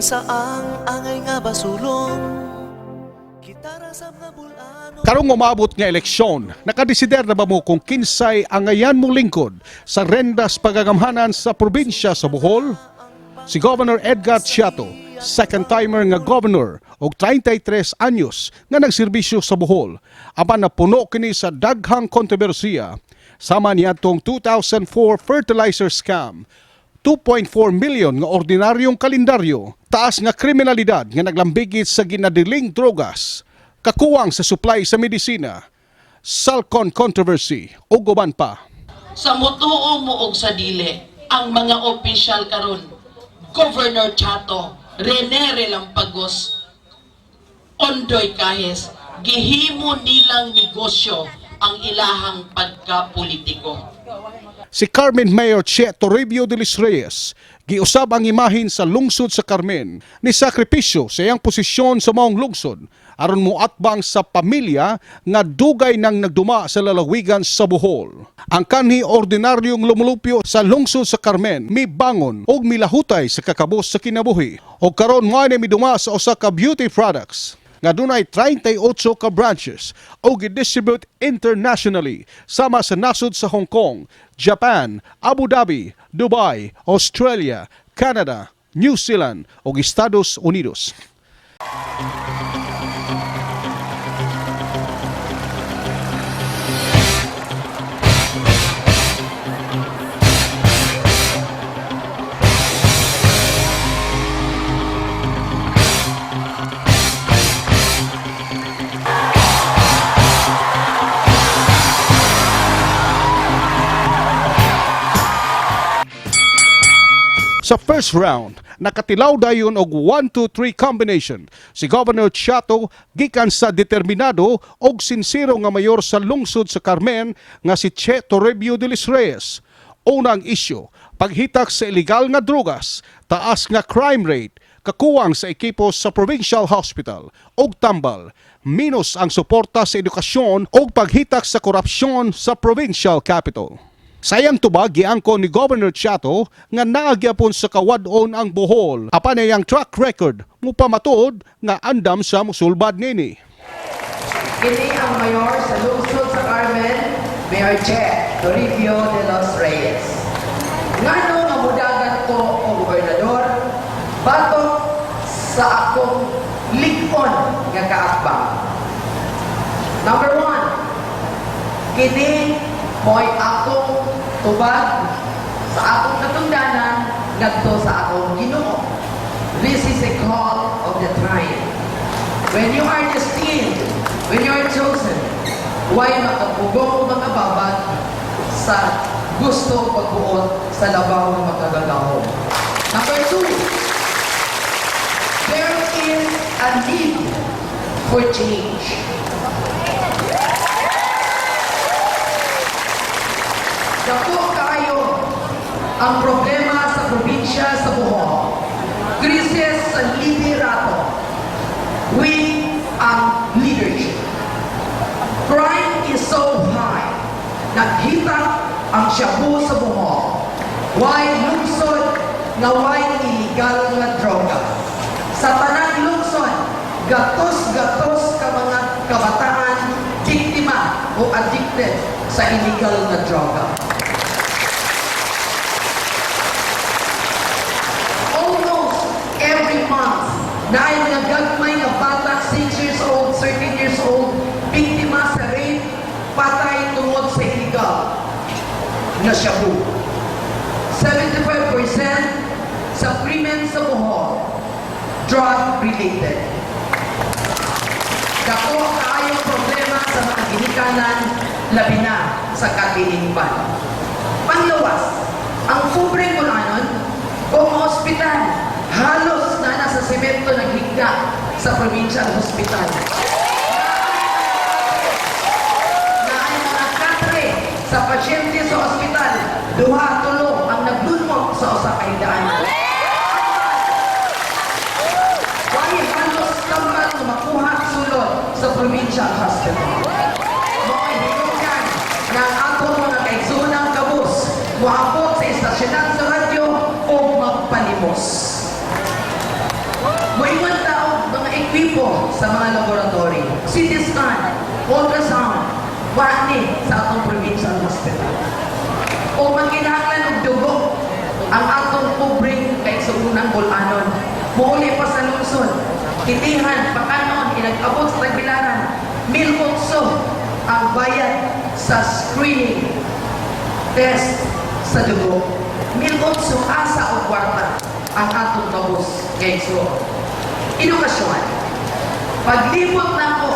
kinsa ang angay nga basulong gitara sa mga bulano. Karong umabot nga eleksyon, nakadesider na ba mo kung kinsay angayan mong lingkod sa rendas pagagamhanan sa probinsya sa Bohol? Si Governor Edgar Chiato, second timer nga governor og 33 anyos nga nagserbisyo sa Bohol, apan napuno kini sa daghang kontrobersiya sama niadtong 2004 fertilizer scam, 2.4 million nga ordinaryong kalendaryo, taas nga kriminalidad nga naglambigit sa ginadiling drogas, kakuwang sa supply sa medisina, Salcon controversy o guban pa. Sa mutuo mo og sa dili, ang mga opisyal karon, Governor Chiato, Rene Relampagos, Ondoy Cajes, gihimo nilang negosyo ang ilahang pagkapolitiko. Si Carmen Mayor Che Toribio de los Reyes, giusab ang imahin sa lungsod sa Carmen ni sakripisyo sa iyang posisyon sa maong lungsod aron moatbang sa pamilya nga dugay nang nagduma sa lalawigan sa Bohol. Ang kanhi ordinaryong lumulupyo sa lungsod sa Carmen mibangon og milahutay sa kakabos sa kinabuhi o karon mo ni miduma sa usa ka beauty products nga dunay 38 ka branches o gidistribute internationally sama sa nasod sa Hong Kong, Japan, Abu Dhabi, Dubai, Australia, Canada, New Zealand o Estados Unidos. Sa first round, nakatilaw dayon og 1-2-3 combination si Governor Chiato gikan sa determinado og sinsero nga mayor sa lungsod sa Carmen nga si Che Toribio de los Reyes. Unang isyu, paghitak sa illegal nga drogas, taas nga crime rate, kakuwang sa ekipo sa provincial hospital og tambal, minus ang suporta sa edukasyon og paghitak sa korupsyon sa provincial capital. Sayang tubag giangkon ni Governor Chiato nga naagyapon sa kawadon ang Bohol apan iyang track record mupamatuod nga andam sa musulbad nini. Kini ang mayor sa lungsod sa Carmen, Mayor Che Toribio de los Reyes. Ngano nga mudagan ko o gobernador batok sa akong likon nga kaakbang. Number 1, kini mo'y akong tubag sa akong katungdanan ngadto sa akong Ginoo. This is a call of the time. When you are destined, when you are chosen, huwag makapugong o makababad sa gusto pagbuot sa labaw ng makagagahon. Number 2, there is a need for change. Dako kayo ang problema sa probinsya sa Bohol. Krisis sa liderato. We ang leadership. Crime is so high. Naghita ang shabu sa Bohol. Why lungsod na why illegal nga droga. Sa tanang lungsod, gatos-gatos ka mga kabataan biktima o addicted sa illegal na droga. Every month, na ay mga gagmay na bata, 6 years old, 13 years old, biktima sa rape, patay tungod sa illegal na shabu. 75% sa krimen sa Bohol, drug-related. Dako kaayong problema sa mga ginikanan, labi na sa katilingban. Panglawas, ang pobreng mulanon o ospital, halos na nasa semento naghigda sa provincial hospital. Na ay mga katre sa pasyente sa ospital, duha-tulo ang naglunmok sa usakay daan. Why halos tambal na makuha sulod sa provincial hospital. Mo'y hinukan ng atong mga kaigsunang kabus, muabot sa istasyonan sa radyo o magpalimos. libo sa mga laboratory. CT scan, ultrasound, wani sa atong provincial hospital. O magkinahanglan og dugo ang atong pobreng kay sugunang bulanon. Muuli pa sa lungsod, Kitihan, Pakanon, inag-abot sa Tagbilaran, 1,800 ang bayad sa screening test sa dugo. 1,800 asa o kwarta ang atong tabos kay so. Edukasyon. Paglibot na ko,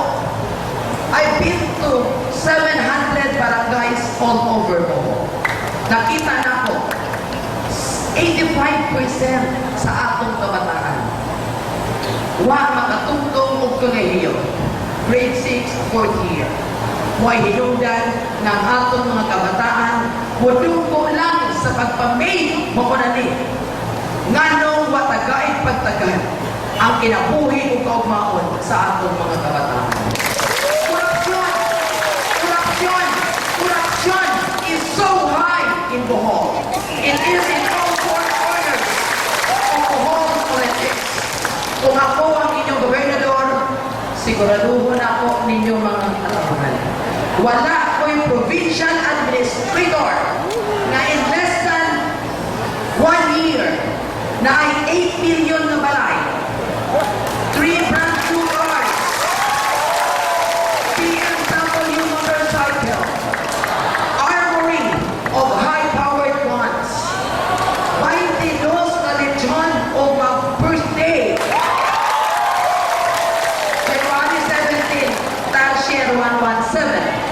I've been to 700 barangays all over Bohol. Nakita na ko 85% sa atong kabataan wa makatungtong og kolehiyo. Grade 6, 4th year. Huwag hinungdan ng atong mga kabataan mudungko lang sa pagpamay mo ni nganong watagay pagtagan ang kinabuhi o kaugmaon sa atong mga kabataan. Korupsyon! Korupsyon! Korupsyon is so high in Bohol. It is in all four corners of Bohol politics. Kung ako ang inyong gobernador, siguraduhin ako ninyong mga alaman. Wala ko'y provincial administrator na in less than 1 year na ay 8 million na balay, 3 brand new cars, BMW motorcycle, armory of high-powered guns, 22 na lechon o birthday, February 17, Tarsier 117.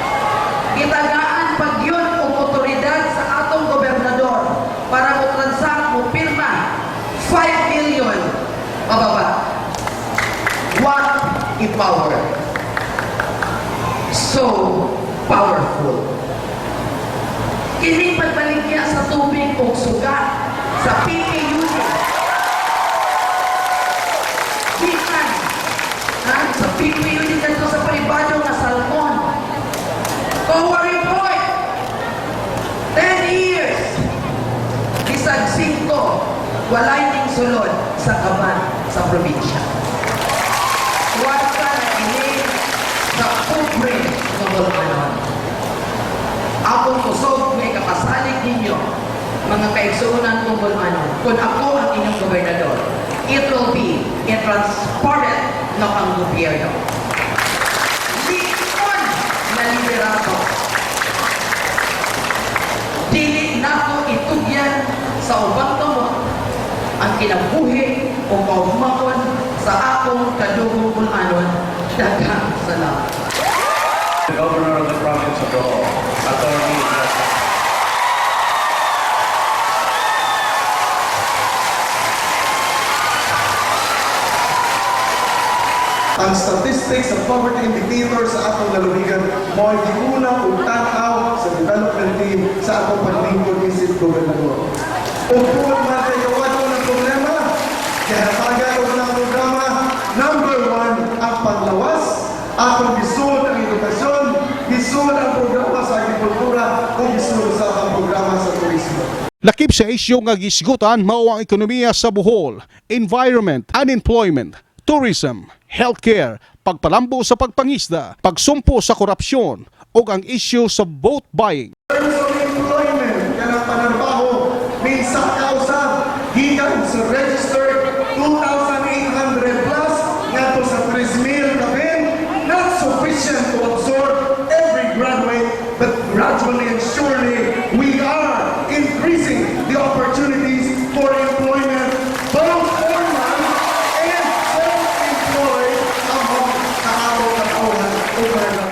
Itagaan pag yun o otoridad sa atong gobernador para mo transact mo pirma 5 million pababa. What a power. So powerful. Kining pagbaligya sa tubig o sugat sa PPU. Gikan sa PPU dito sa palibadong na salmon. COA report, 10 years, bisag 5, walay ning sulod sa kaban sa probinsya. Huwag ka na ini sa pobre ng Bulanon. Akong kusog may kapasalig ninyo, mga kaigsuunan ng Bulanon, kung ako ang inyong gobernador, it will be a transparent na pang-gobyerno. Na liberado. Dili nato itugyan sa ubang tamo ang kinabuhi o kaugmaon sa akong kadugong Bulanon. Daghang salamat. The Governor of the Province of Bohol, Attorney ang statistics sa poverty indicator sa atong lalawigan mo ay giuna ug tanaw sa development team sa atong paglingkod ni Sir Gobernador. Ug kung matayawad mo ng problema, kaya tagay og ng programa, number 1 ang panglawas, atong gisun ang edukasyon, gisun ang programa sa agrikultura, ug gisun sa atong programa sa turismo. Lakip sa isyu nga gisgutan mao ang ekonomiya sa Bohol, environment, unemployment, tourism, healthcare, pagpalambo sa pagpangisda, pagsumpo sa korupsyon o ang isyu sa vote buying. Terms of employment, yan ang panarbaho, minsan kausa, gikan sa registered 2,800 plus, nga to sa 3,000 kapin, not sufficient to absorb every graduate, but gradually and surely, we are increasing the opportunities for employment, both formal and self-employed among kaaraw-karawhan over the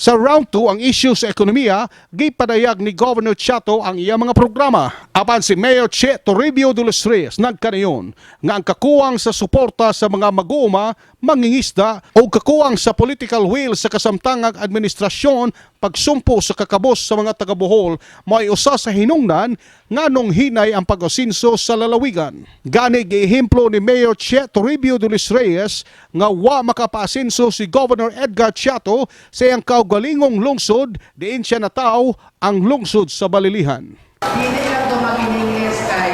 Sa round 2 ang isyu sa ekonomiya, gipadayag ni Governor Chato ang iyang mga programa. Apan si Mayor Che Toribio de los Reyes nagkanayon nga ang kakuwang sa suporta sa mga mag-uuma, mangingisda o kakuwang sa political will sa kasamtangag administrasyon pagsumpo sa kakabos sa mga taga-Bohol may usa sa hinungdan nganong hinay ang pag-asinso sa lalawigan. Gani giehemplo ni Mayor Che Toribio de los Reyes nga wa makapaasinso si Governor Edgar Chato sa iyang kaugalingong lungsod diin siya nataw ang lungsod sa Balilihan. Dili lang ito mag-iningis kay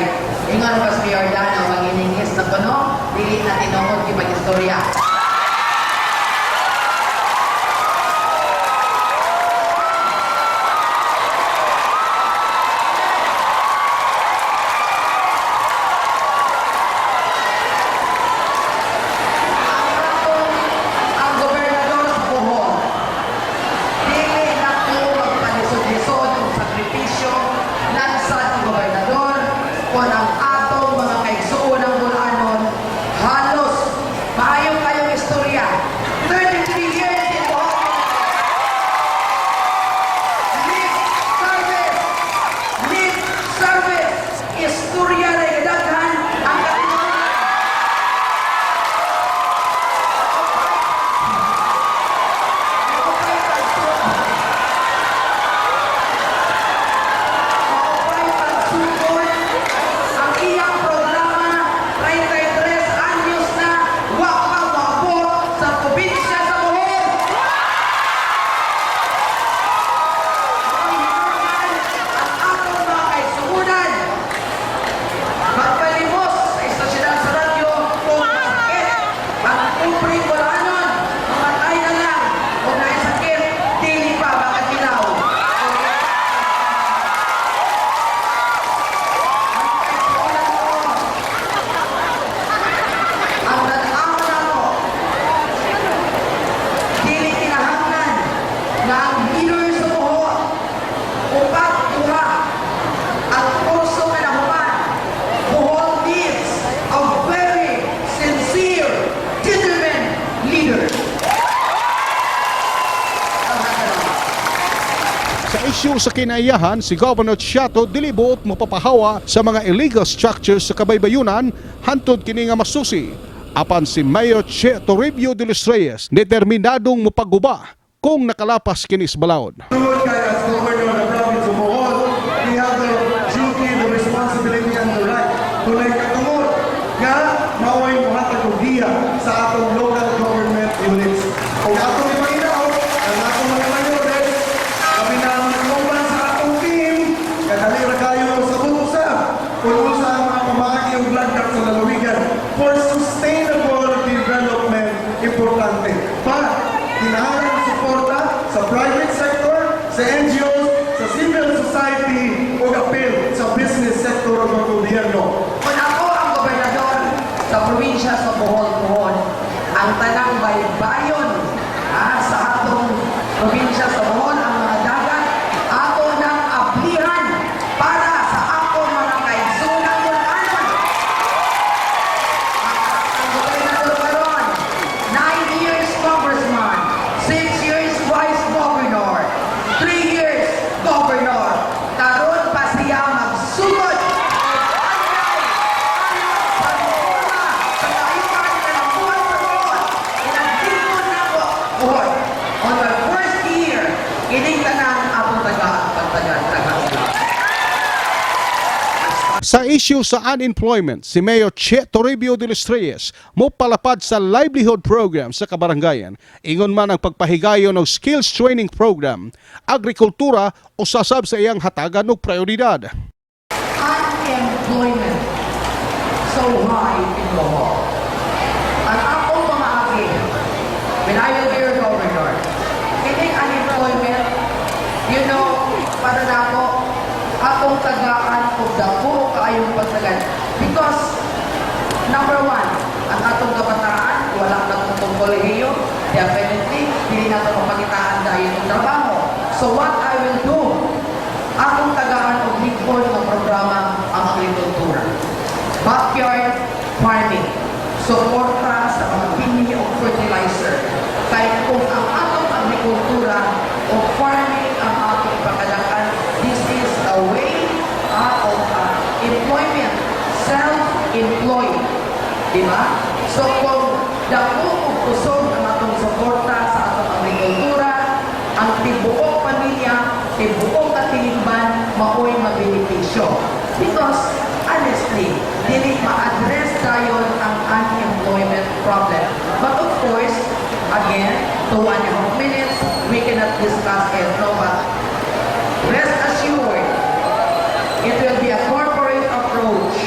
ingon pas Mayor Dano, mag-iningis na kuno, dili na tinuod kay Pamilya. Ang gobernador sa Bohol, dili na ko magpanisod-lisod ang sakripisyo lansad ang gobernador o ng atong mga kaigsuon ng Bulanon. Halos maayo kayong istorya. 33 years in Bohol. Lip service, istorya na idaghan ang katinuan. Ang iyang programa, 33 anyos na, wak pa maabot sa probinsya sa Bohol. Ang atong mga kaisuunan, magpalimos sa istasyonan sa radyo kung masakit, ang kupring Bulanon, mamatay na lang, kung naisakit, dili pa makatilaw. Ang nag-awa na ko, dili kinahanglan na ang leader sa Bohol upat tuha ang kurso nga nahuman. Bohol needs a very sincere, determined leader. Sa isyu sa kinaiyahan, si Governor Chiato dilibot mapapahawa sa mga illegal structures sa Kabaybayunan hantod kini nga masusi. Apan si Mayor Che Toribio de los Reyes determinadong mopaguba kung nakalapas kini sa balaod. Tungod kay as governor of the province of Bohol, we have the duty, the responsibility, and the right to katungod nga mao'y muhatag og giya sa atong local government units. Kung atong ipanginaw, ang atong mga mayores, kami na magkuman sa atong team, kadali ra kayo sa busa, kung sa mga pamagi og landkap sa lalawigan for sustainable development importante. Para kinahanglan ang suporta sa private sector, sa NGOs, sa civil society o apil sa business sector ng gobyerno. Kung ako ang gobernador sa probinsya sa Bohol, ang tanang baybayon sa atong probinsya sa Bohol, ang mga dagat, ato nang ablihan para sa atong mga kaigsunan Bulanon. Ang gobernador karon, 9 years congressman, 6 years vice governor, 3 years governor. Karon pa siya magsugod. On my first year, kining tanan atong pagtagan. Sa issue sa unemployment, si Mayor Che Toribio de los Reyes mo palapad sa livelihood program sa kabarangayan. Ingon man ang pagpahigayon ng skills training program, agrikultura o sasab sa iyang hatagan og prioridad. Unemployment so high in Bohol. Ang akong mga agi, when I will be your governor, kining unemployment, you know, para na ako, akong tagaan o dako kaayong pagtagan. Because, number one, ang atong kabataan, wala na itong kolehiyo, definitely, hindi na ito mapagitaan dahil yung trabaho. So what I will do, akong tagaan o likod ng programa ang agrikultura. Backyard farming, suporta sa mga bini o fertilizer. Kahit kung ang atong agrikultura o farming ang atong pagkalakan, this is a way of employment, self-employed. Diba? So kung dako o kusog ang atong suporta sa atong agrikultura, ang tibuok pamilya, tibuok katilingban, mao'y mabenepisyo. Because, honestly, dili ma-address tayo ang unemployment problem. But of course, again, to 1.5 minutes, we cannot discuss it. No, but rest assured, it will be a corporate approach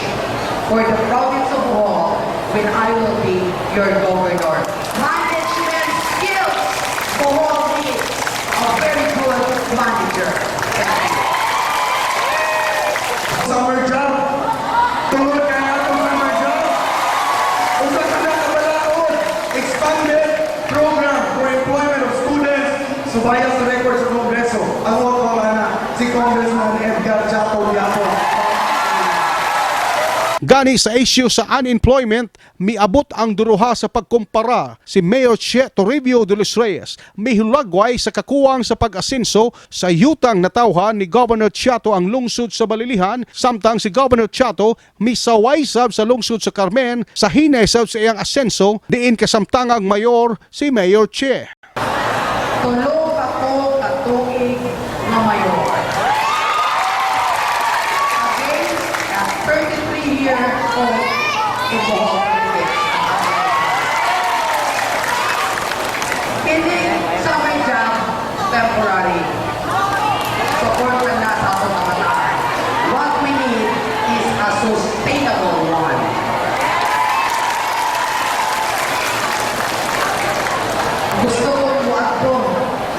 for the province of Bohol when I will be your governor. Gani sa issue sa unemployment, miabot ang duruha sa pagkumpara si Mayor Che Toribio de los Reyes. Mihulagway sa kakuwang sa pag-asenso sa yutang natawhan ni Governor Chato ang lungsod sa Balilihan, samtang si Governor Chato misaway sab sa lungsod sa Carmen sa hinay sab sa iyang asenso diin kasamtangang mayor si Mayor Che. Tulog ako katuig na mayor. Against a 33-year-old Ibohol Philippines. Hindi sa may job, temporary. Supportan na sa atong mga tao. What we need is a sustainable one. Gusto kong muadto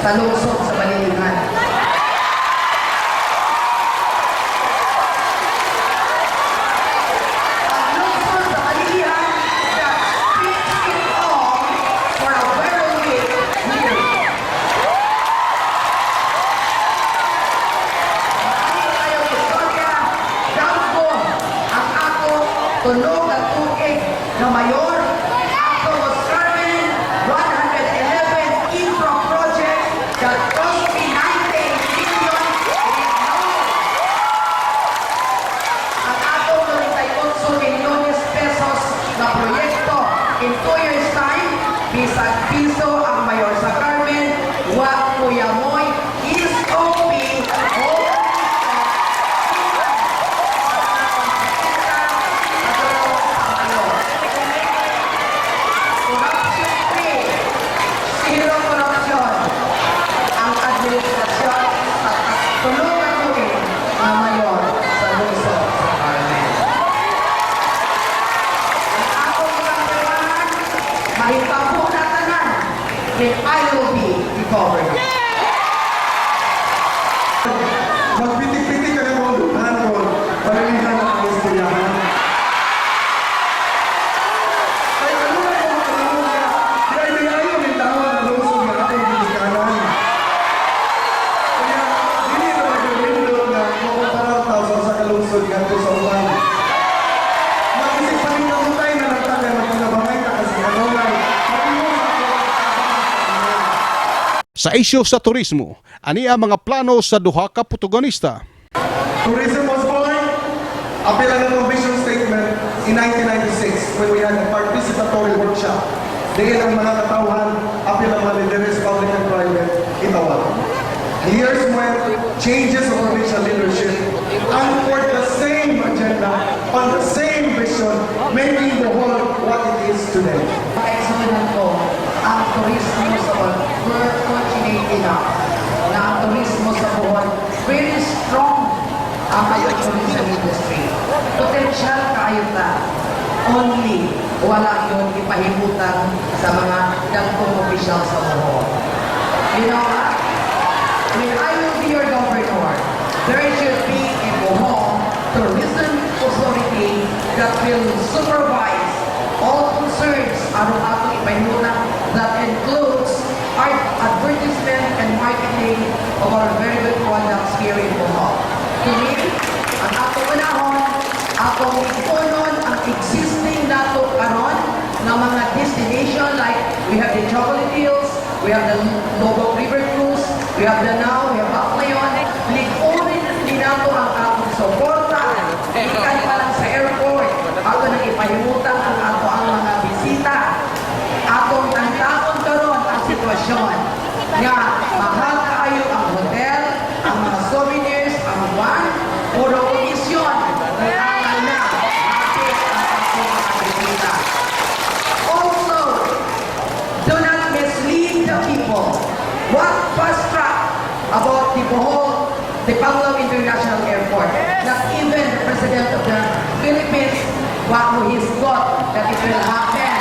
sa lungsod sa Balilihan. Ang lungsod sa Balilihan that speaks it all for a very year. Ano tayong istorya? Dampo ang ako tunog at tuig na mayor. Ako was Carmen, 111 infra projects that cost me 19 billion. At ako 38 milyones pesos na proyekto in 2 years time, bisag piso ang mayor sa Carmen, wa kuya mo'y is OP o corruption free, zero corruption ang administrasyon sa tulungan ko na mayor sa lungsod sa Carmen. Ang akong pagkakuan, mahitabo na tanan, then I will be the governor. Magpitik-pitik ka ng mga luhan ko, Balilihan ang istoryahan. Kaya ano na yung tanong niya, kaya hindi ayaw may tawag na lungsod na ating binikanan. Kaya, hindi na mag-window na makumpara tao sa kalungsod nga ito sa ulan. Mag-isip pa rin ang utay na nagtagay magpagabangay ka kasi ano lang, mag-iwas ako. Sa issue sa turismo, ani ang mga plano sa duha ka protagonista. Tourism was born, apela ng vision statement in 1996 when we had a participatory workshop. Dahil ang mga katauhan, apela mga leaders, public and private, itawag. Years went, changes of provincial leadership, anchored the same agenda, on the same vision, making the whole what it is today. Kaisunan ko ang turismo sa Bohol. We're fortunate enough na ang turismo sa Bohol very strong ang ayong tourism industry. Potential kayo na. Only wala yun ipahimutan sa mga dagkong opisyal sa Bohol. You know what? When I will be your governor, there should be a Bohol Tourism Authority that will supervise all concerns aron ato ipahimutan that includes our advertisement and marketing of our very good products here in Bohol. To me, ang ato unahon, atong ipunon ang existing nato karon ng mga destination like we have the Chocolate Hills, we have the Lobo River Cruise, we have the Now, we have Baclayon. Likurin din nato ang atong suporta. Ikan pa lang sa airport. Ato nang ipahimutan ang ato ang mga bisita. Atong tantaon karon ang sitwasyon nga mahal kaayo ang hotel, ang mga souvenirs, ang van, puro komisyon. Kailangan na mapit ang ating mga bisita. Also, do not mislead the people. What fast track about the Bohol, the Pangulo International Airport, that even the President of the Philippines, what he's got, that it will happen.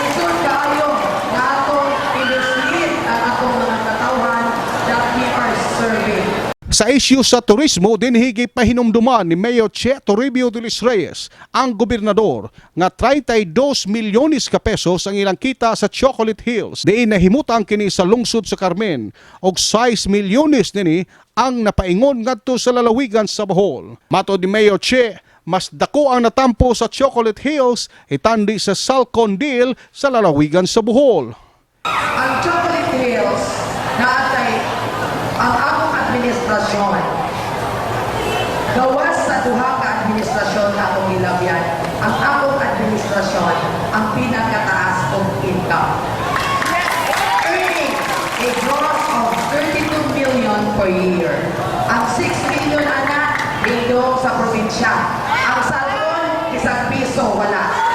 Lisod kayo na atong i-mislead ang atong mga katawhan that we are serving. Sa isyu sa turismo, dinhigi pahinumduman ni Mayor Che Toribio de los Reyes, ang gobernador, nga 32 milyones ka pesos ang ilang kita sa Chocolate Hills. Diin nahimutang kini sa lungsod sa Carmen og 6 milyones nini ang napaingon ngadto sa lalawigan sa Bohol. Matod ni Mayor Che, mas dako ang natampo sa Chocolate Hills itandi sa Salcon Deal sa lalawigan sa Bohol. Ang Chocolate Hills naatay ang akong administrasyon. Gawas sa duha ka administrasyon na akong gilabyan, ang akong administrasyon ang pinakataas kong income. Earning a gross of 32 million per year. Ang 6 million anak, dito sa probinsya. Ang salon, isang piso, wala.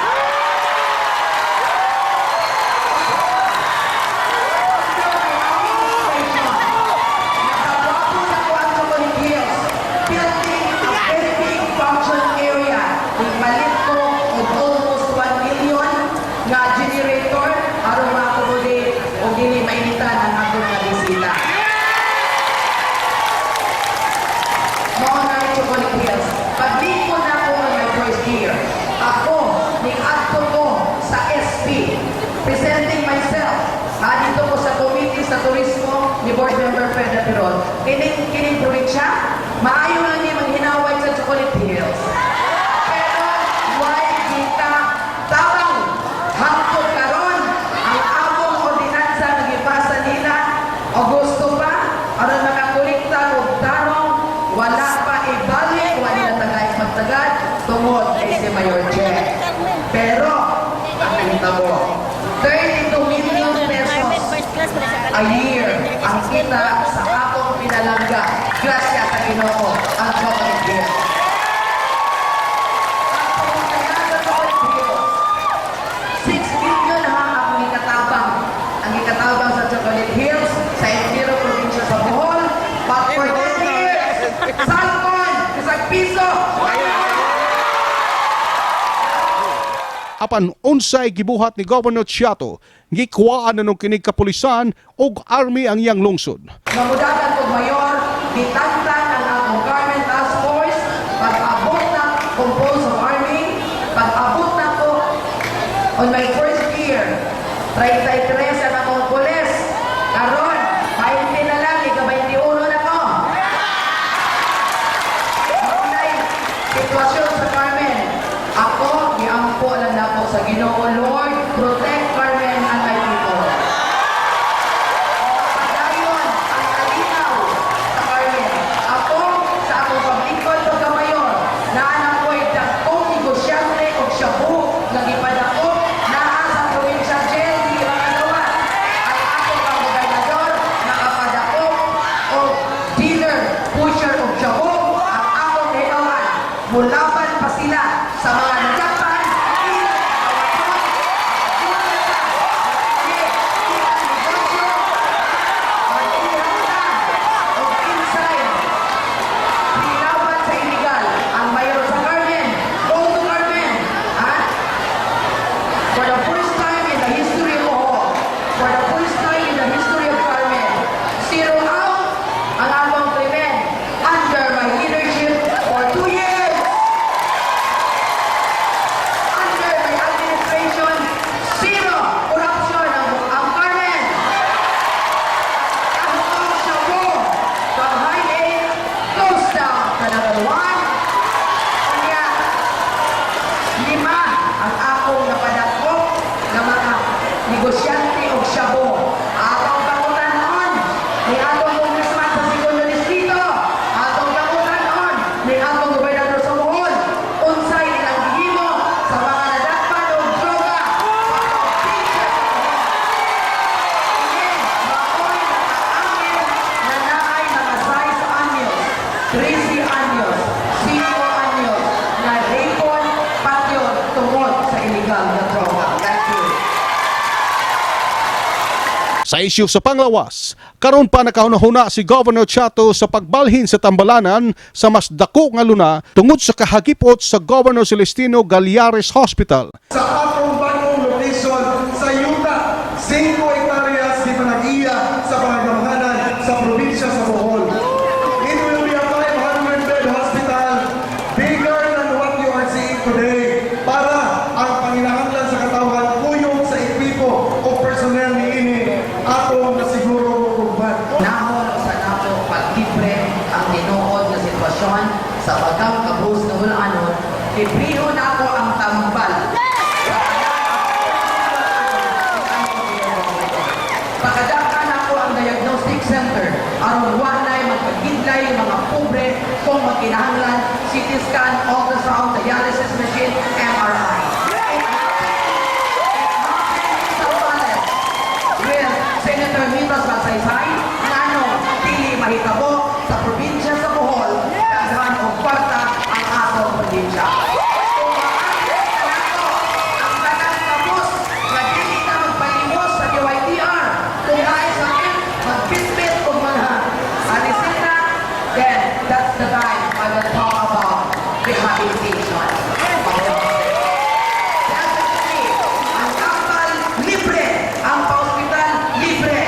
Presenting myself, dito po sa committee sa turismo ni Board Member Fred Piron. Kining probinsya, maayo lang ni maghinaway sa Chocolate Hills. Pero, why kita tabang hangtod karon ang among ordinansa nagipasa nila Agosto pa, aron makakulikta og tarong, wala pa ibalik, wala na tagay magtagad, tungod kay si Mayor Che. Pero, ang kinitabo, 32 million pesos a year ang kita sa akong pinalangga. Grasya sa Ginoo ang Chocolate Hills. Ang pagkakaya sa Chocolate Hills, 6 million ha ang ikatabang. Ang ikatabang sa Chocolate Hills, sa Isidro Provincia sa Bohol, but for 10 years, Salcon, isang piso. Apan unsay gibuhat ni Governor Chiato, gikuwaan na nung kinig kapulisan og army ang iyang lungsod. Mamudagan ko mayor, gitantan ang akong Government Task Force, pag-abot na composed of army, pag-abot na ko on my first year, 33 ang akong pulis, karon, 20 na lang, ika-21 na ko. Maunay, sitwasyon sa Carmen, ako, giampo lang na po sa Ginoo, Lord, protect Carmen and my people. Padayon ang kalinaw sa Carmen. Ako, sa akong paglikod pagkamayor, naanak ko'y dakong negosyante o shabu na gipadako naa sa provincia jail, di makagawas. Ang akong pang-gobernador, nakapadako o dealer, pusher o shabu, ang akong hinawan. Mulaban pa sila sa mga nagkapan, for the first time in the history of Bohol, for the first time in the history of Carmen, zero out ang atong krimen under my leadership for 2 years. Under my administration, zero corruption ang Carmen. Ang mga shabu from high aid goes down to number 1. Kanya, 5 ang akong napadako na mga negosyante o shabu. Atong pangutan noon ni atong congressman sa segundo distrito. Atong pangutan noon ni atong gobernador sa Bohol. Unsay nilang gihimo sa mga nadakpan o droga. Maoy nakaamin na naay mga 6 anyos, 13 anyos, 5 anyos na rapon patyon tungod sa illegal na droga. Thank you. Sa isyu sa panglawas, karon pa nakahuna si Governor Chiato sa pagbalhin sa tambalanan sa mas dako nga luna tungod sa kahagipot sa Governor Celestino Gallares Hospital. Sa atong bagong location sa Yuta, 5 hektaryas di panag-iya sa panagmamahanan sa probinsya sa Bohol. It will eleksyon sa bagang kabus na Bulanon, ibriho na ako ang tambal. Pakadaka na ako ang diagnostic center aron walay magkagidlay yung mga pobre kung magkinahanglan CT scan, ultrasound, dialysis machine, MRI. With Senator Mitos Balsaysay, ngano dili mahitabo sa probinsya sa Bohol, daghan og kwarta ang atong probinsya. Kung maaari ang tanan kabus nga dili na magpalimos sa DYTR, kung ay sakit, magbitbit o mga alisita, then that's the time I will talk about rehabilitation. Definitely, ang kapal libre, ang pa-hospital libre.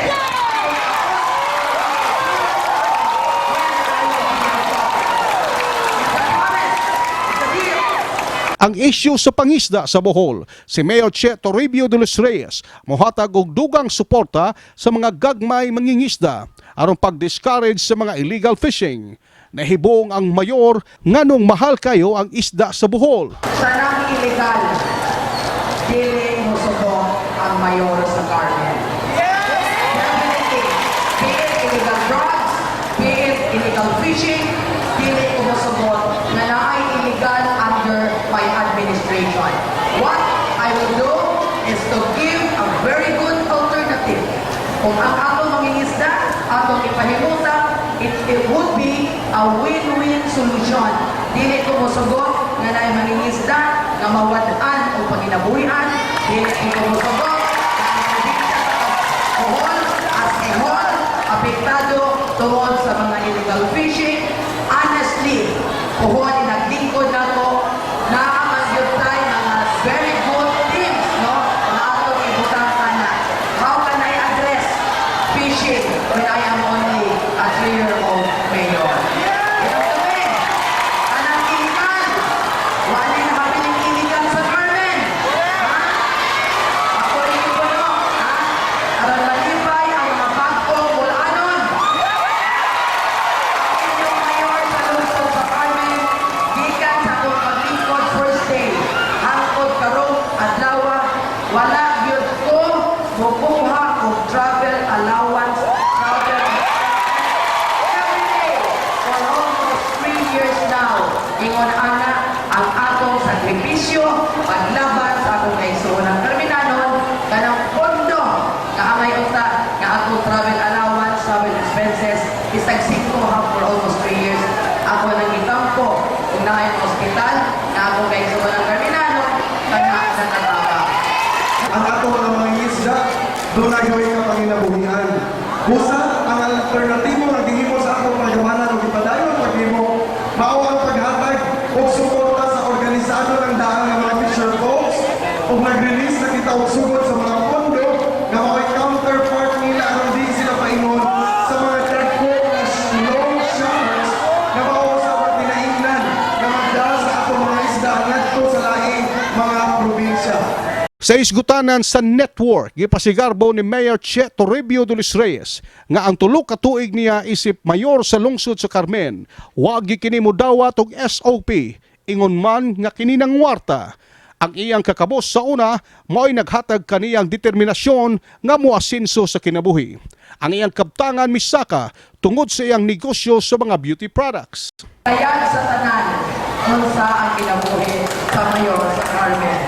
Ang issue sa pangisda sa Bohol, si Mayor Che Toribio de los Reyes mohatag og dugang suporta sa mga gagmay mangingisda aron pag-discourage sa mga illegal fishing. Nahibong ang mayor nganong mahal kayo ang isda sa Bohol. Sa nang illegal, dili mo subok ang mayor sa Carmen. Definitely, be it illegal drugs, be it illegal fishing, dili ko mo subok na naay illegal under my administration. What I will do is to give a very good alternative. Kung ang atong mangingisda, atong ipahimutan, it would be a win-win solution. Dili ko mo sugot nga naay mangingisda nga mawadaan o panginabuhian. Dili ko mo sugot nga ang probinsya sa Bohol as a whole apektado tungod sa mga illegal fishing. Honestly, Bohol naglingkod na ko na ang tayo mga very good teams, no? Na atong ibutang na. How can I address fishing when I am only a 3-year-old mayor? Anang illegal? Wala na kabiling illegal sa Carmen. Ha? Ako rin ko no. Ha? Aron malibay ang mga bagong Bulanon. Inyong mayor sa lungsod sa Carmen, gikan sa akong paglingkod first day. Hangkod karong adlaw, wala gyud ko mukuha og travel allowance, travel every day for almost 3 years now. Ingon ana ang atong sakripisyo paglaban sa akong kaigsuonan Carmenanon kanang pondo nga amay unta nga atong travel allowance, travel expenses isag 5 for almost 3 years. Ako nang itampo kung naay hospital nga akong kaigsuonan Carmenanon kana sa nataba. Ang ato mga mangingisda, doon ay gawin ka panginabuhian. Busa, ang alternatibo na gihimo sa akong pagyawanan o ipadayon paghimo, mao ang paghatag o suporta sa organisado ng daan ng mga fisher folks o nag-release na kita og sugod sa mga pondo na mao'y counterpart nila aron di sila paingon sa mga dagko na loan sharks na mao sa pagpinaingnan na magdala sa atong mga isda ngadto sa laing mga probinsya. Sa isgutanan sa network, gipasigarbo ni Mayor Che Toribio de los Reyes nga ang tulo ka tuig niya isip mayor sa lungsod sa Carmen, wag kini modawat og SOP, ingon man nga kini nang warta. Ang iyang kakabos sa una, mao'y naghatag kaniyang determinasyon nga moasinso sa kinabuhi. Ang iyang kabtangan misaka tungod sa iyang negosyo sa mga beauty products. Kaya sa tanan, unsa ang kinabuhi sa mayor sa Carmen.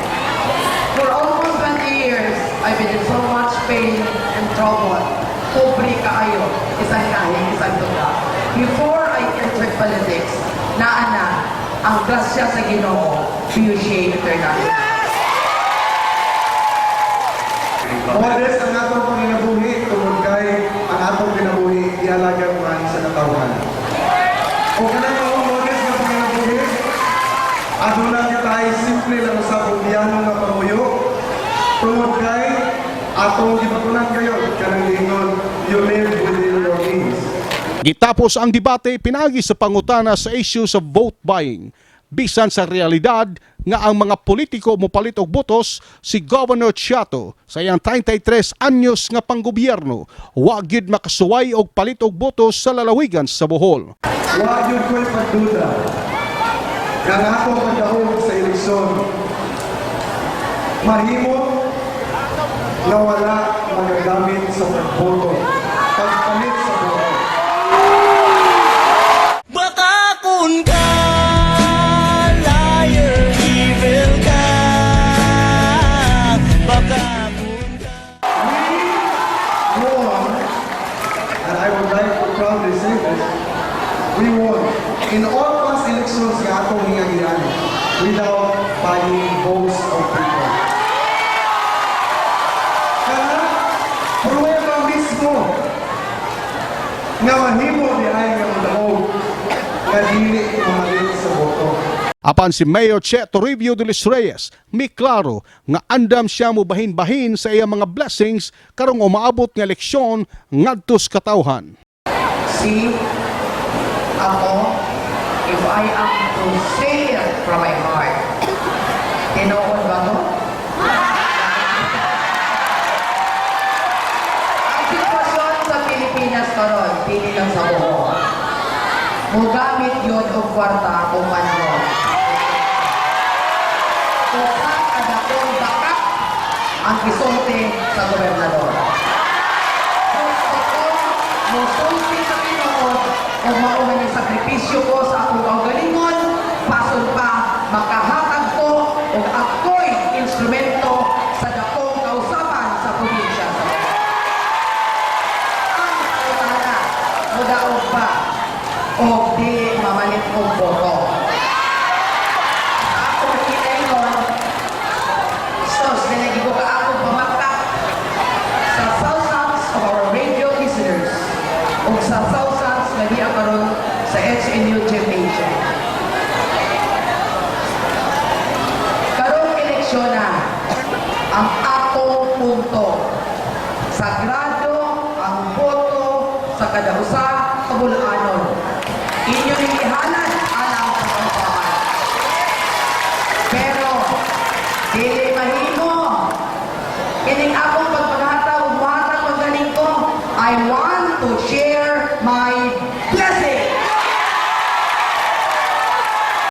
For almost 20 years, I've been in so much pain and trouble. Pobre kaayo, isang kahing, isang tuga. Before I entered politics, naana ang grasya sa Ginoo, Piushe Eternal. Modest ang atong panginabuhi, tungod kay ang atong kinabuhi, ialagan man sa katawhan. Kung kanang mga modest na panginabuhi, aduna kita ay simple lang sa biyano nga panguyo, tungod kay atong gipatunan kayo, kanang lingon, you live within your means. Gitapos ang debate pinagi sa pangutana sa issue sa vote buying. Bisan sa realidad nga ang mga politiko mopalit og botos, si Governor Chiato sa iyang 33 anyos nga panggobyerno wa gyud makasuway og palit og botos sa lalawigan sa Bohol. Wa yun ko'y pagduda. Kang akong pagdaog sa eleksyon, mahimo na wala magagamit sa pagboto. Pagpalit sa boto. Baka kun ka, liar, evil ka. Baka kun ka. We won, and I would like to proudly say this, we won in all past elections nga atong hingagian without buying votes of people. Kaya, pruweba mismo nga mahimo di ay nga madaog nga dili mamalit sa boto. Apan si Mayor Che Toribio de los Reyes, may klaro nga andam siya mo bahin-bahin sa iyang mga blessings karong umaabot nga eleksyon ngadto sa katawhan. See, ako, if I am to say it from my heart, tinuod ba to? Ang sitwasyon sa Pilipinas karon, pili lang sa buho. Mugamit yun o kwarta kung manhon. Usa kada kong bakak ang kisulti sa gobernador. Gusto ko musulti sa Pinoon o mauna ng sakripisyo ko sa akong kaugalingon, pasod pa makahatag ko o ako'y instrumento sa dakong kausapan sa probinsya sa Bulacan. Ang kautana, mudaog pa o di mamalit kong boto. Ako kinainon, sos, dinagi ko ka akong pamakak sa thousands of our radio listeners o sa thousands na diya karon sa HNU Gymnasium. Karong eleksyon na ang akong punto. Sagrado ang boto sa kada usa ka Bulacanon. Inyo inihanan alang sa kausapan. Pero dili mahimo. Kining akong pagpaghatag ug muhatag paggaling ko, I want to share my blessing.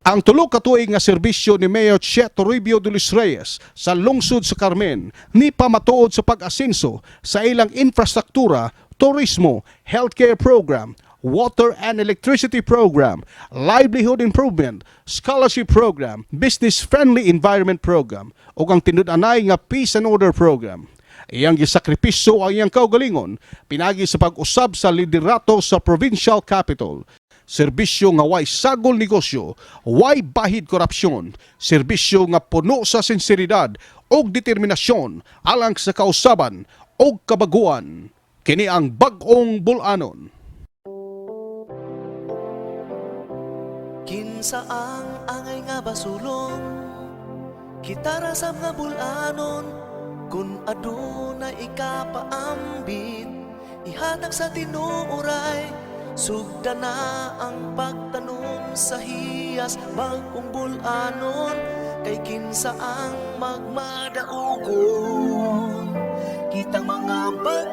Ang tulo ka tuig nga serbisyo ni Mayor Che Toribio de los Reyes sa lungsod sa Carmen ni pamatuod sa pag-asenso sa ilang infrastruktura, turismo, healthcare program, water and electricity program, livelihood improvement, scholarship program, business-friendly environment program, ug ang tinud-anay nga peace and order program. Iyang gisakripisyo ang iyang kaugalingon pinagi sa pag-usab sa liderato sa provincial capital. Serbisyo nga way sagol negosyo, way bahid korupsyon, serbisyo nga puno sa sinseridad ug determinasyon alang sa kausaban ug kabaguan. Kini ang bag-ong Bulacanon. Kinsa ang angay nga basulong, kitara sa mga Bulacanon, kun aduna ikapaambit, ihatag sa tinuoray. Sugda na ang pagtanom sa hiyas bag-ong Bulacanon, kay kinsa ang magmadaugon. Kitang mga bag